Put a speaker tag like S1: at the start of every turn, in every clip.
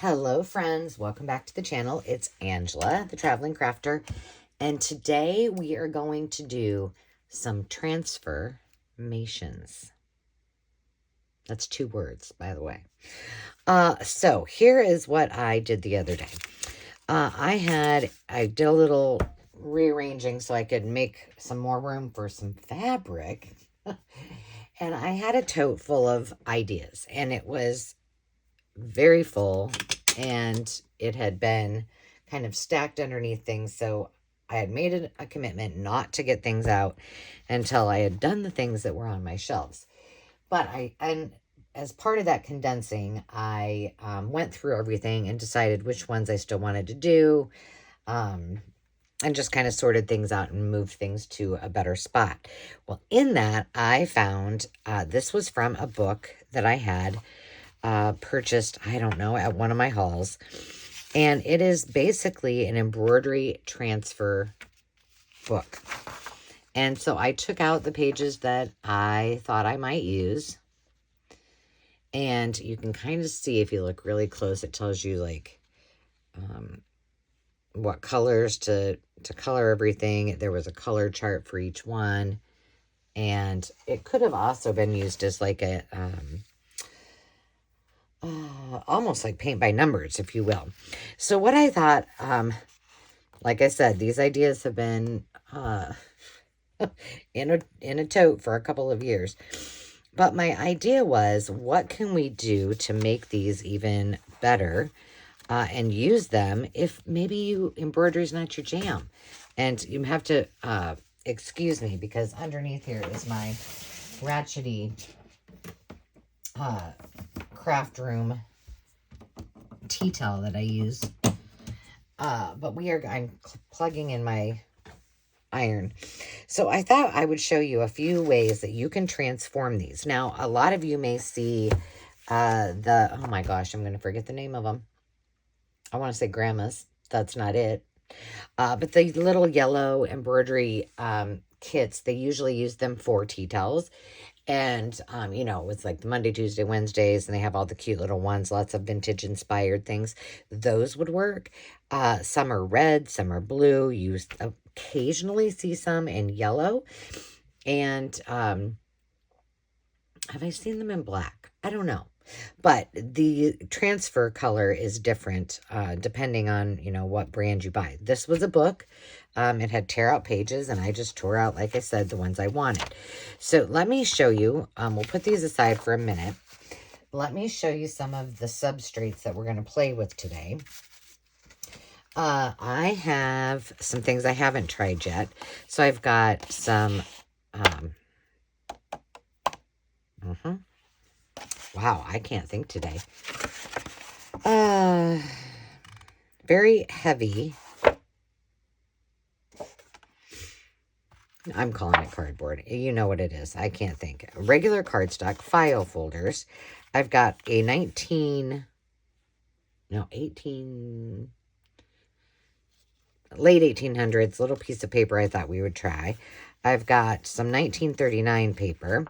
S1: Hello friends, welcome back to the channel. It's Angela, the Traveling Crafter, and today we are going to do some transformations. That's 2 words, by the way. So here is what I did the other day. I did a little rearranging so I could make some more room for some fabric. And I had a tote full of ideas, and it was very full, and it had been kind of stacked underneath things. So I had made a commitment not to get things out until I had done the things that were on my shelves. But as part of that condensing, I went through everything and decided which ones I still wanted to do, and just kind of sorted things out and moved things to a better spot. Well, in that, I found this was from a book that I had purchased, I don't know, at one of my hauls. And it is basically an embroidery transfer book. And so I took out the pages that I thought I might use. And you can kind of see, if you look really close, it tells you like what colors to color everything. There was a color chart for each one. And it could have also been used as like a almost like paint by numbers, if you will. So what I thought, like I said, these ideas have been in a tote for a couple of years. But my idea was, what can we do to make these even better and use them if maybe embroidery is not your jam? And you have to excuse me, because underneath here is my ratchety craft room tea towel that I use. But I'm plugging in my iron. So I thought I would show you a few ways that you can transform these. Now, a lot of you may see oh my gosh, I'm going to forget the name of them. I want to say grandma's. That's not it. But the little yellow embroidery kits, they usually use them for tea towels. And, it's like the Monday, Tuesday, Wednesdays, and they have all the cute little ones, lots of vintage inspired things. Those would work. Some are red, some are blue. You occasionally see some in yellow. And have I seen them in black? I don't know. But the transfer color is different depending on, what brand you buy. This was a book. It had tear out pages, and I just tore out, like I said, the ones I wanted. So let me show you. We'll put these aside for a minute. Let me show you some of the substrates that we're going to play with today. I have some things I haven't tried yet. So I've got some... Wow, I can't think today. Very heavy. I'm calling it cardboard. You know what it is. I can't think. Regular cardstock file folders. I've got a late 1800s little piece of paper I thought we would try. I've got some 1939 paper.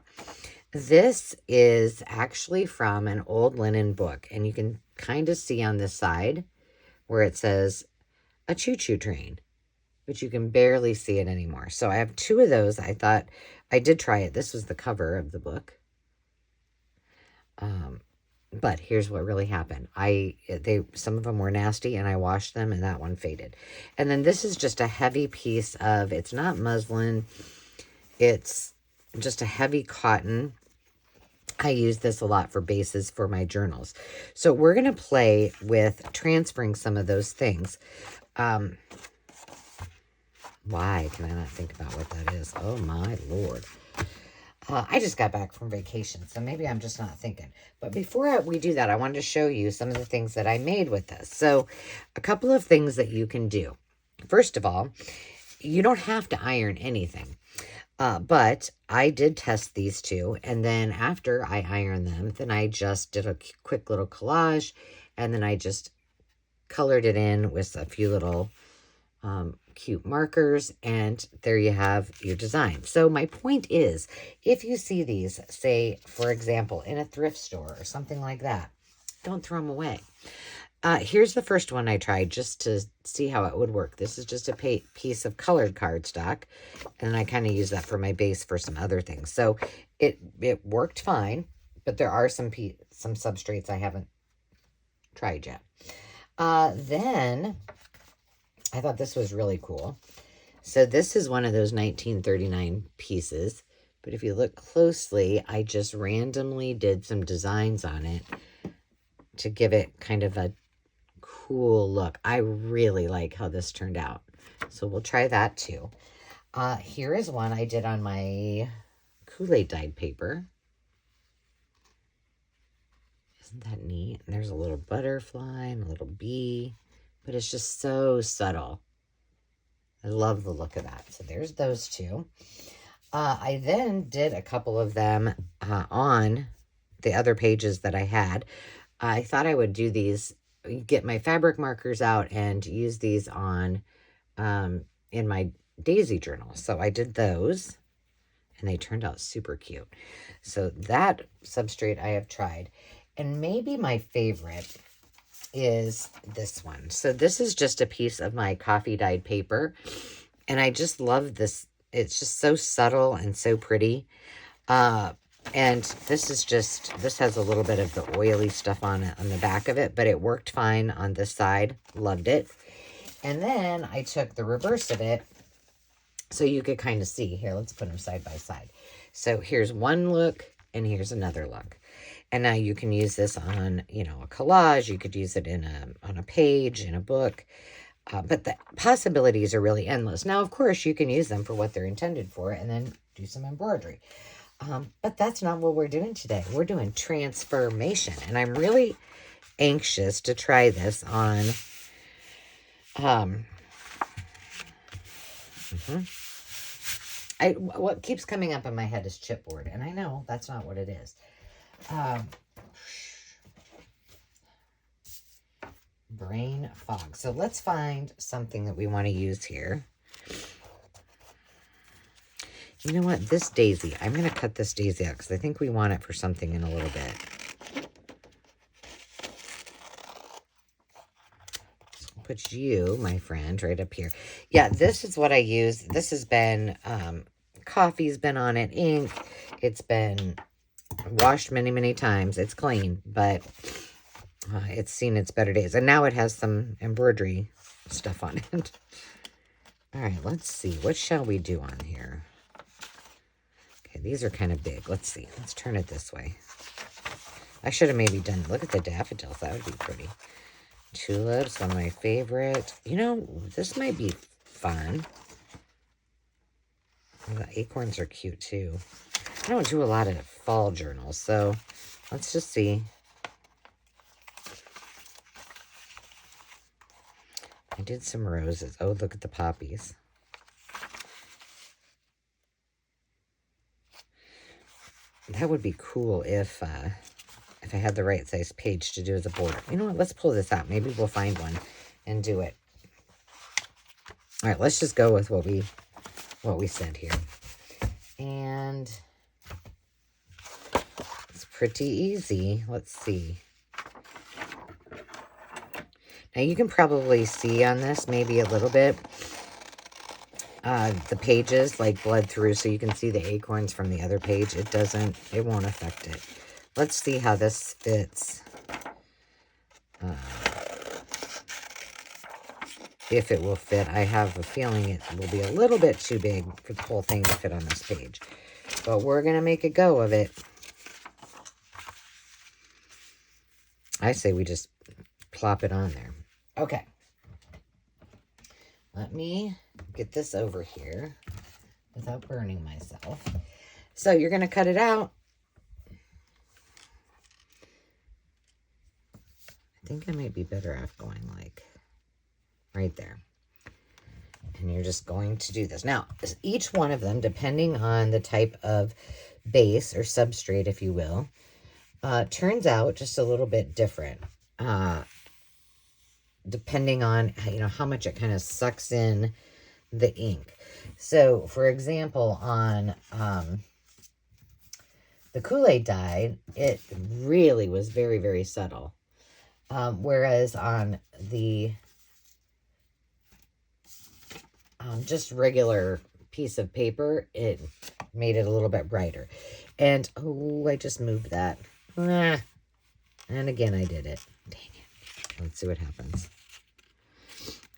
S1: This is actually from an old linen book, and you can kind of see on this side where it says a choo-choo train, but you can barely see it anymore. So I have 2 of those. I thought I did try it. This was the cover of the book. But here's what really happened. Some of them were nasty, and I washed them, and that one faded. And then this is just a heavy piece of, it's not muslin, it's just a heavy cotton. I use this a lot for bases for my journals. So we're going to play with transferring some of those things. Why can I not think about what that is? Oh my Lord. I just got back from vacation, so maybe I'm just not thinking. But before we do that, I wanted to show you some of the things that I made with this. So a couple of things that you can do. First of all, you don't have to iron anything. But I did test these 2, and then after I ironed them, then I just did a quick little collage, and then I just colored it in with a few little cute markers, and there you have your design. So my point is, if you see these, say, for example, in a thrift store or something like that, don't throw them away. Here's the first one I tried just to see how it would work. This is just a piece of colored cardstock, and I kind of use that for my base for some other things. So it worked fine, but there are some substrates I haven't tried yet. Then I thought this was really cool. So this is one of those 1939 pieces, but if you look closely, I just randomly did some designs on it to give it kind of a cool look. I really like how this turned out. So we'll try that too. Here is one I did on my Kool-Aid dyed paper. Isn't that neat? And there's a little butterfly and a little bee, but it's just so subtle. I love the look of that. So there's those two. I then did a couple of them on the other pages that I had. I thought I would do these, get my fabric markers out and use these on in my daisy journal. So I did those, and they turned out super cute. So that substrate I have tried. And maybe my favorite is this one. So this is just a piece of my coffee dyed paper, and I just love this. It's just so subtle and so pretty. And this is just, this has a little bit of the oily stuff on it on the back of it, but it worked fine on this side. Loved it. And then I took the reverse of it so you could kind of see. Here, let's put them side by side. So here's one look and here's another look. And now you can use this on, you know, a collage. You could use it on a page, in a book. But the possibilities are really endless. Now, of course, you can use them for what they're intended for and then do some embroidery. But that's not what we're doing today. We're doing transformation. And I'm really anxious to try this on... what keeps coming up in my head is chipboard. And I know that's not what it is. Brain fog. So let's find something that we want to use here. You know what? This daisy, I'm going to cut this daisy out because I think we want it for something in a little bit. So I'll put you, my friend, right up here. Yeah, this is what I use. This has been, coffee's been on it, ink. It's been washed many, many times. It's clean, but it's seen its better days. And now it has some embroidery stuff on it. All right, let's see. What shall we do on here? Okay, these are kind of big. Let's see. Let's turn it this way. I should have maybe done, look at the daffodils. That would be pretty. Tulips, one of my favorite. You know, this might be fun. Oh, the acorns are cute too. I don't do a lot of fall journals, so let's just see. I did some roses. Oh, look at the poppies. That would be cool if I had the right size page to do as a border. You know what? Let's pull this out. Maybe we'll find one and do it. All right, let's just go with what we said here. And it's pretty easy. Let's see. Now you can probably see on this maybe a little bit the pages like bled through, so you can see the acorns from the other page. It won't affect it. Let's see how this fits. If it will fit. I have a feeling it will be a little bit too big for the whole thing to fit on this page. But we're going to make a go of it. I say we just plop it on there. Okay. Let me get this over here without burning myself. So you're going to cut it out. I think I might be better off going like right there. And you're just going to do this. Now, each one of them, depending on the type of base or substrate, if you will, turns out just a little bit different. Depending on, you know, how much it kind of sucks in the ink. So, for example, on the Kool-Aid dye, it really was very, very subtle. Whereas on the just regular piece of paper, it made it a little bit brighter. And, oh, I just moved that. Ah. And again, I did it. Dang it. Let's see what happens.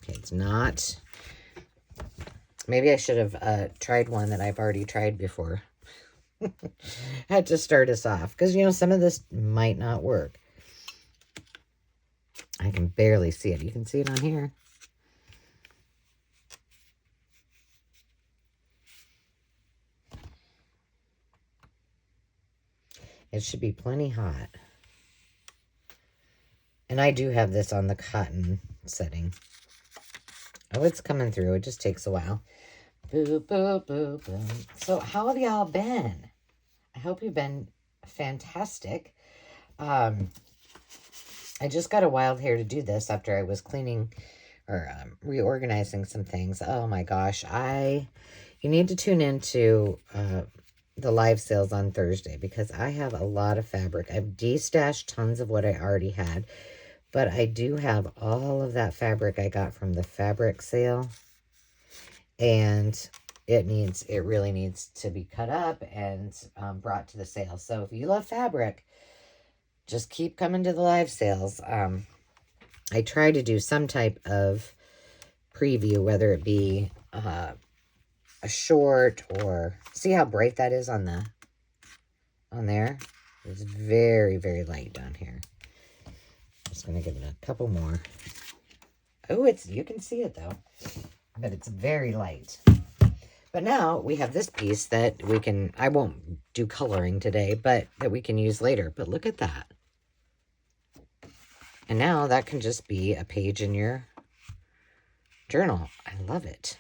S1: Okay, it's not. Maybe I should have tried one that I've already tried before. Had to start us off. Because, you know, some of this might not work. I can barely see it. You can see it on here. It should be plenty hot. And I do have this on the cotton setting. Oh, it's coming through. It just takes a while. Boo, boo, boo, boo. So how have y'all been? I hope you've been fantastic. I just got a wild hair to do this after I was cleaning or reorganizing some things. Oh my gosh. You need to tune into the live sales on Thursday because I have a lot of fabric. I've de-stashed tons of what I already had, but I do have all of that fabric I got from the fabric sale, and it really needs to be cut up and brought to the sale. So if you love fabric, just keep coming to the live sales. I try to do some type of preview, whether it be a short or see how bright that is on there. It's very, very light down here. Just gonna give it a couple more. Oh, you can see it though, but it's very light. But now we have this piece that I won't do coloring today, but that we can use later. But look at that. And now that can just be a page in your journal. I love it.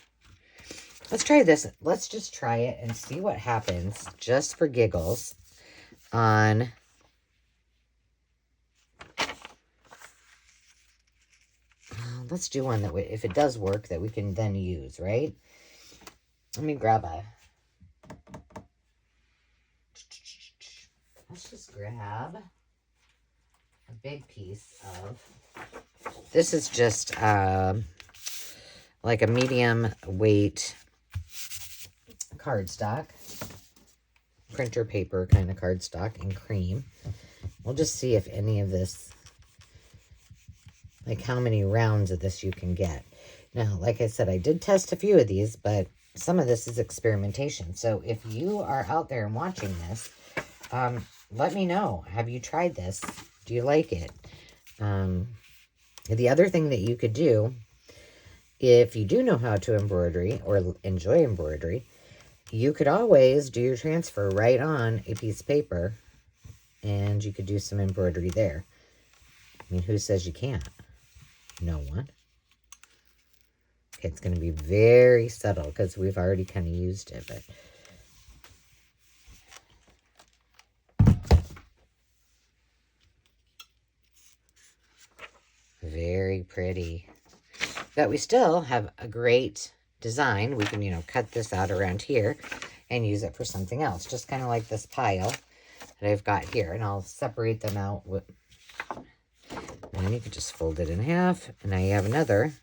S1: Let's try this. Let's just try it and see what happens just for giggles on let's do one that if it does work that we can then use, right? Let me grab let's just grab a big piece of, this is just like a medium weight cardstock, printer paper kind of cardstock in cream. We'll just see if any of this, like how many rounds of this you can get. Now, like I said, I did test a few of these, but some of this is experimentation. So if you are out there and watching this, let me know. Have you tried this? Do you like it? The other thing that you could do, if you do know how to embroidery or enjoy embroidery, you could always do your transfer right on a piece of paper, and you could do some embroidery there. I mean, who says you can't? No one. Okay, it's going to be very subtle because we've already kind of used it, but very pretty. But we still have a great design. We can, cut this out around here and use it for something else. Just kind of like this pile that I've got here. And I'll separate them out. And you can just fold it in half. And now you have another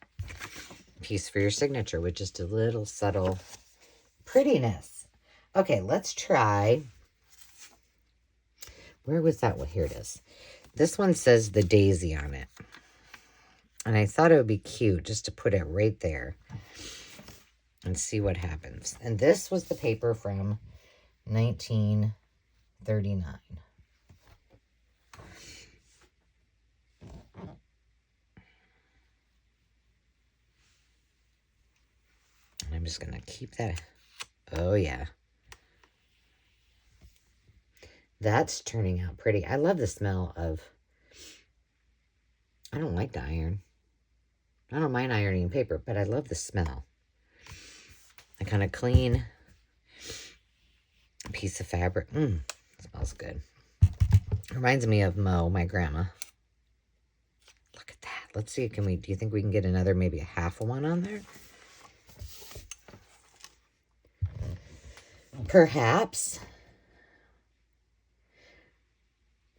S1: piece for your signature, which is a little subtle prettiness. Okay, let's try. Where was that one? Here it is. This one says the daisy on it. And I thought it would be cute just to put it right there and see what happens. And this was the paper from 1939. And I'm just going to keep that. Oh, yeah. That's turning out pretty. I love the smell of, I don't like to iron. I don't mind ironing paper, but I love the smell. A kind of clean piece of fabric. Smells good. Reminds me of Mo, my grandma. Look at that. Let's see, do you think we can get another, maybe a half of one on there? Perhaps.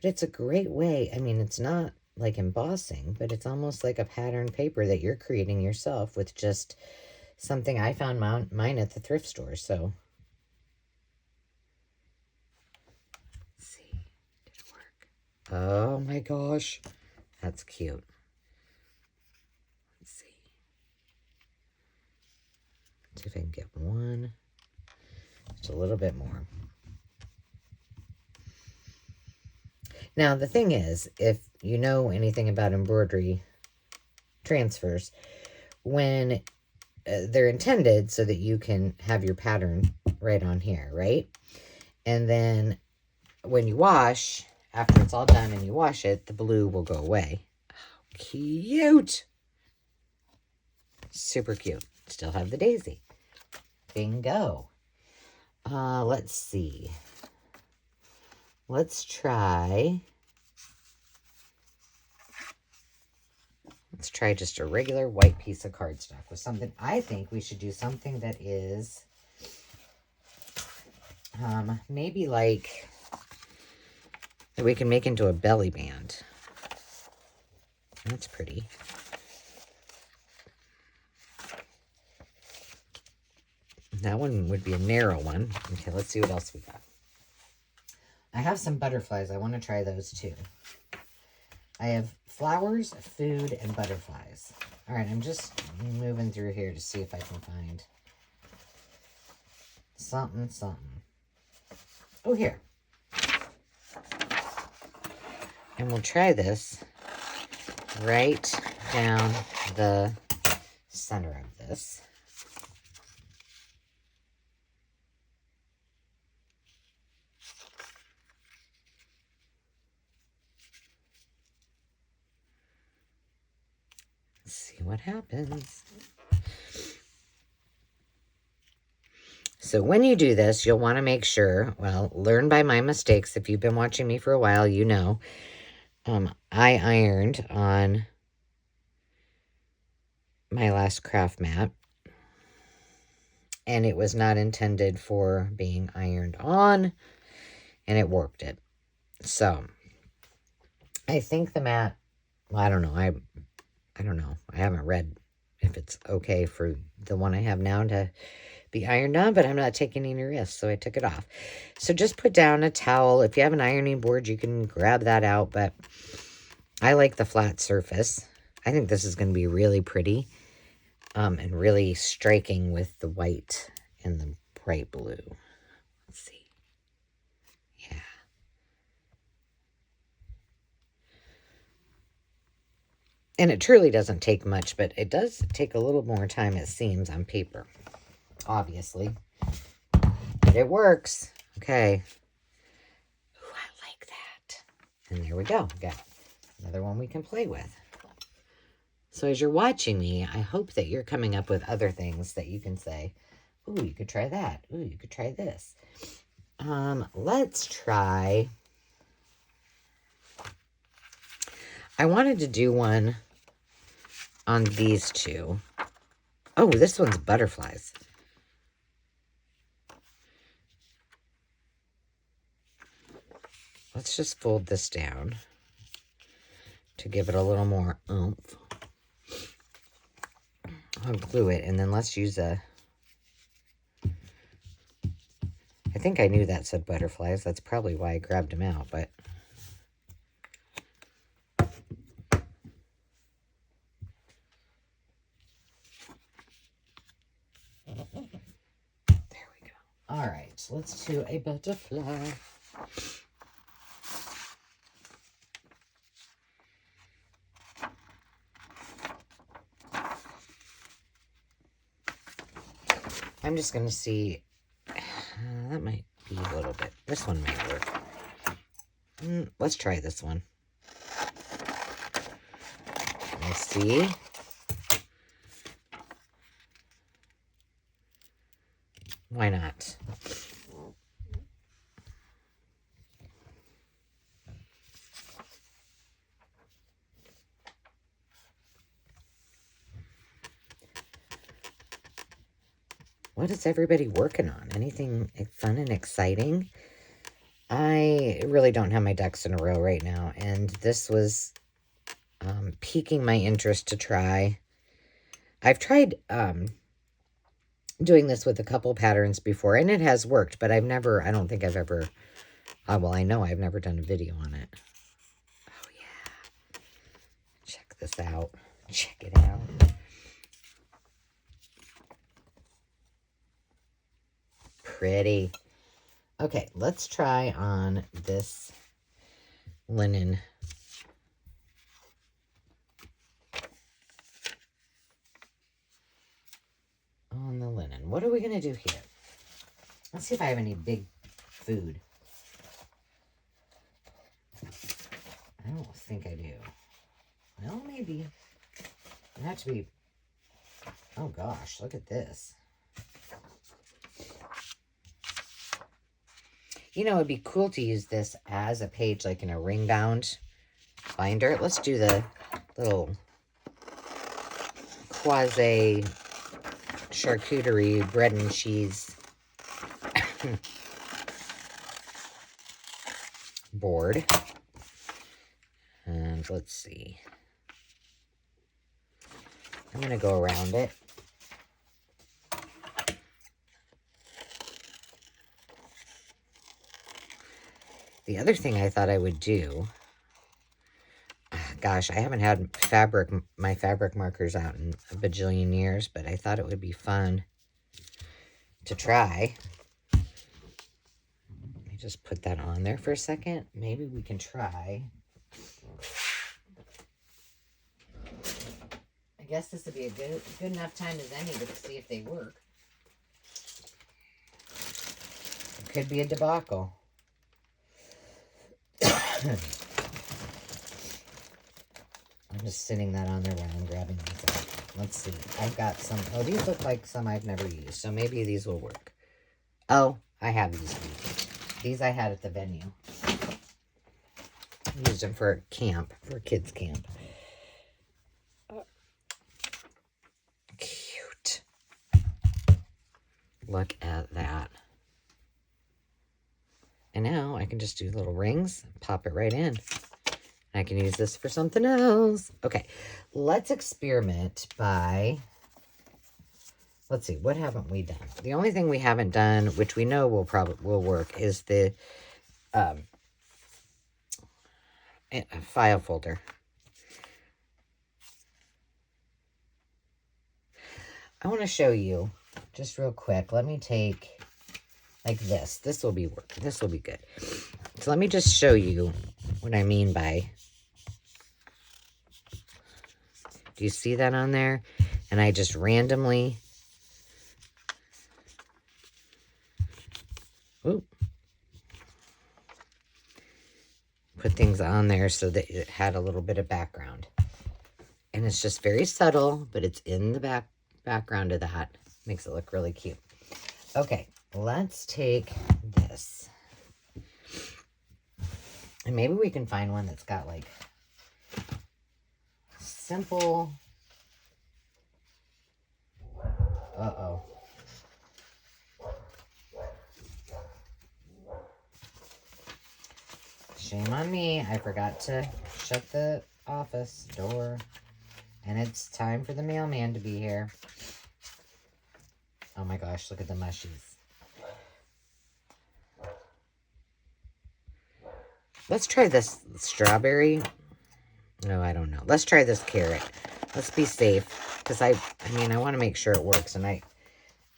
S1: But it's a great way. I mean, it's not like embossing, but it's almost like a pattern paper that you're creating yourself with just something. I found mine at the thrift store, so. Let's see, did it work? Oh my gosh, that's cute. Let's see if I can get one, just a little bit more. Now, the thing is, if you know anything about embroidery transfers, when they're intended so that you can have your pattern right on here, right? And then when you wash, after it's all done and you wash it, the blue will go away. Oh, cute. Super cute. Still have the daisy. Bingo. Let's see. Let's try just a regular white piece of cardstock with something. I think we should do something that is maybe like that we can make into a belly band. That's pretty. That one would be a narrow one. Okay, let's see what else we got. I have some butterflies. I want to try those too. I have flowers, food, and butterflies. All right, I'm just moving through here to see if I can find something. Oh, here. And we'll try this right down the center of this. Let's see what happens. So when you do this, you'll want to make sure, well, learn by my mistakes. If you've been watching me for a while, you know, I ironed on my last craft mat, and it was not intended for being ironed on, and it warped it. So I think the mat, well, I don't know. I don't know. I haven't read if it's okay for the one I have now to be ironed on, but I'm not taking any risks, so I took it off. So just put down a towel. If you have an ironing board, you can grab that out, but I like the flat surface. I think this is going to be really pretty and really striking with the white and the bright blue. Let's see. Yeah. And it truly doesn't take much, but it does take a little more time, it seems, on paper. Obviously. But it works. Okay. Ooh, I like that. And there we go. Got another one we can play with. So as you're watching me, I hope that you're coming up with other things that you can say, ooh, you could try that. Ooh, you could try this. Let's try. I wanted to do one on these two. Oh, this one's butterflies. Let's just fold this down to give it a little more oomph. I'll glue it, and then let's use a... I think I knew that said butterflies. That's probably why I grabbed them out, but... There we go. All right, so let's do a butterfly. I'm just going to see, that might be a little bit, this one might work. Let's try this one. Let's see. Why not? What is everybody working on? Anything fun and exciting? I really don't have my ducks in a row right now, and this was piquing my interest to try. I've tried doing this with a couple patterns before, and it has worked, but I don't think I've ever, well, I know I've never done a video on it. Oh, yeah. Check this out. Check it out. Pretty. Okay, let's try on this linen. On the linen. What are we going to do here? Let's see if I have any big food. I don't think I do. Well, maybe. It have to be... Oh, gosh. Look at this. You know, it'd be cool to use this as a page, like in a ring-bound binder. Let's do the little quasi charcuterie bread and cheese board. And let's see. I'm going to go around it. The other thing I thought I would do, gosh, I haven't had my fabric markers out in a bajillion years, but I thought it would be fun to try. Let me just put that on there for a second. Maybe we can try. I guess this would be a good enough time as any to see if they work. It could be a debacle. I'm just sitting that on there while I'm grabbing these out. Let's see. I've got some. Oh, these look like some I've never used, so maybe these will work. Oh, I have these. These I had at the venue. I used them for camp, for kids' camp. Cute. Look at that. And now I can just do little rings, pop it right in. I can use this for something else. Okay, let's experiment by, let's see, what haven't we done? The only thing we haven't done, which we know will work, is the file folder. I want to show you just real quick. Let me take like this. This will be good. So let me just show you what I mean by, do you see that on there? And I just randomly, put things on there so that it had a little bit of background. And it's just very subtle, but it's in the background of that. Makes it look really cute. Okay, let's take this. And maybe we can find one that's got like simple. Uh-oh. Shame on me. I forgot to shut the office door. And it's time for the mailman to be here. Oh my gosh, look at the mushies. Let's try this strawberry. No, I don't know. Let's try this carrot. Let's be safe. Because I want to make sure it works. And I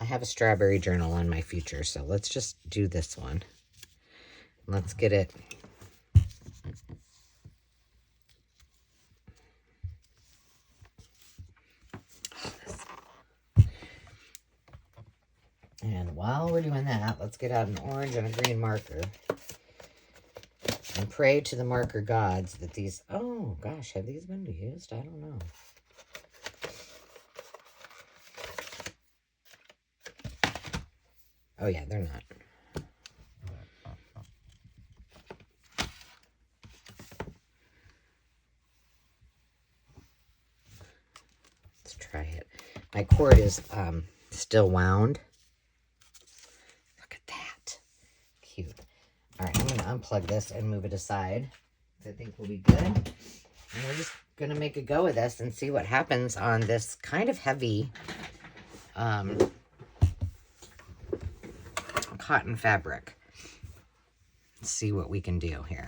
S1: have a strawberry journal on my future. So let's just do this one. Let's get it. And while we're doing that, let's get out an orange and a green marker. And pray to the marker gods that these... Oh, gosh, have these been used? I don't know. Oh, yeah, they're not. Let's try it. My cord is still wound. Look at that. Cute. All right, I'm going to unplug this and move it aside. I think we'll be good. And we're just going to make a go of this and see what happens on this kind of heavy cotton fabric. Let's see what we can do here.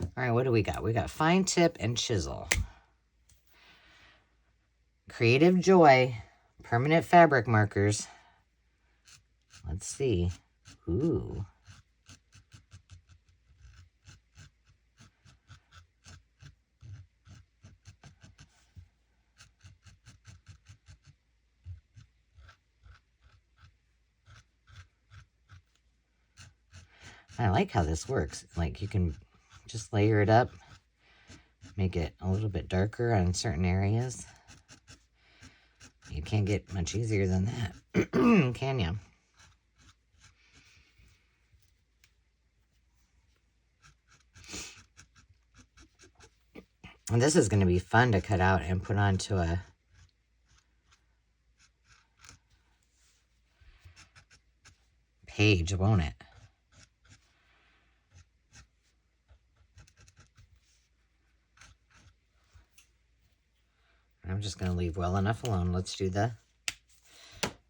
S1: All right, what do we got? We got fine tip and chisel. Creative Joy, permanent fabric markers. Let's see. Ooh. I like how this works. Like, you can just layer it up, make it a little bit darker on certain areas. You can't get much easier than that, can you? And this is going to be fun to cut out and put onto a page, won't it? I'm just going to leave well enough alone. Let's do the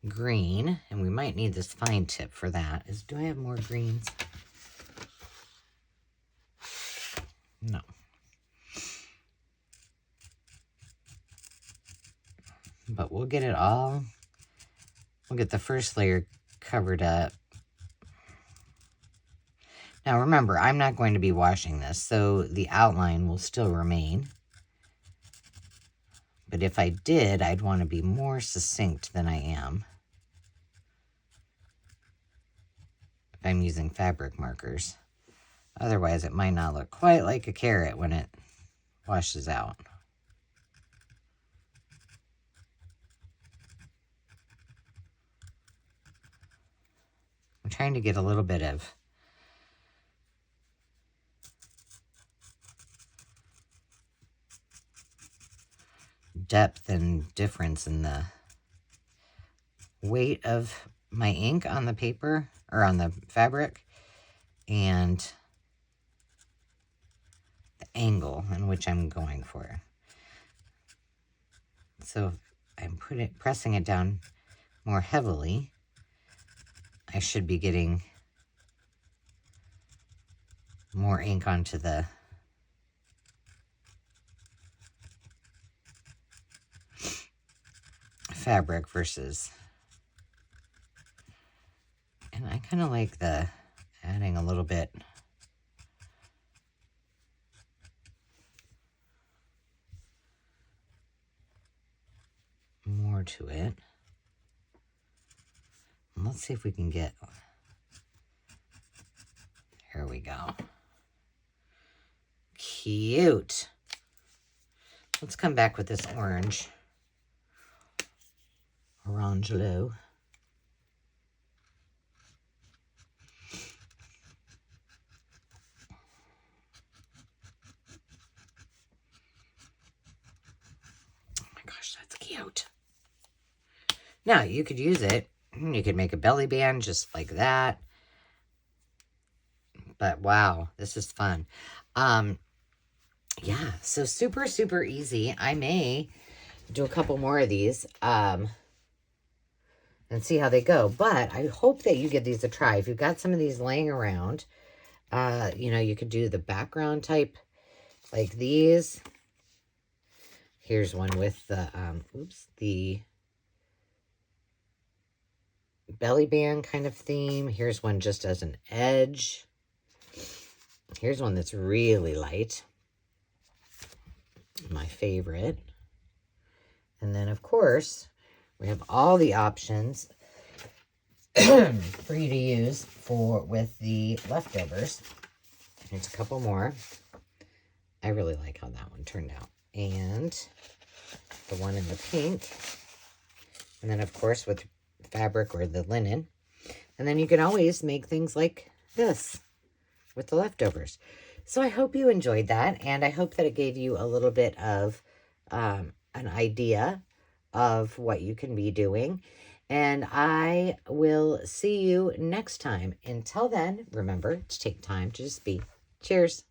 S1: green, and we might need this fine tip for that. Do I have more greens? No. But we'll get it all. We'll get the first layer covered up. Now remember, I'm not going to be washing this, so the outline will still remain. But if I did, I'd want to be more succinct than I am. If I'm using fabric markers. Otherwise, it might not look quite like a carrot when it washes out. I'm trying to get a little bit of depth and difference in the weight of my ink on the paper, or on the fabric, and the angle in which I'm going for. So if I'm pressing it down more heavily, I should be getting more ink onto the fabric versus, and I kind of like the adding a little bit more to it. And let's see if we can get, here we go. Cute. Let's come back with this orange. Orangelo. Oh my gosh, that's cute. Now, you could use it. You could make a belly band just like that. But wow, this is fun. Yeah, so super, super easy. I may do a couple more of these. And see how they go. But I hope that you give these a try. If you've got some of these laying around, you know, you could do the background type like these. Here's one with the, the belly band kind of theme. Here's one just as an edge. Here's one that's really light. My favorite. And then, of course, we have all the options for you to use with the leftovers. There's a couple more. I really like how that one turned out. And the one in the pink. And then, of course, with fabric or the linen. And then you can always make things like this with the leftovers. So I hope you enjoyed that. And I hope that it gave you a little bit of an idea of what you can be doing. And I will see you next time. Until then, remember to take time to just be. Cheers.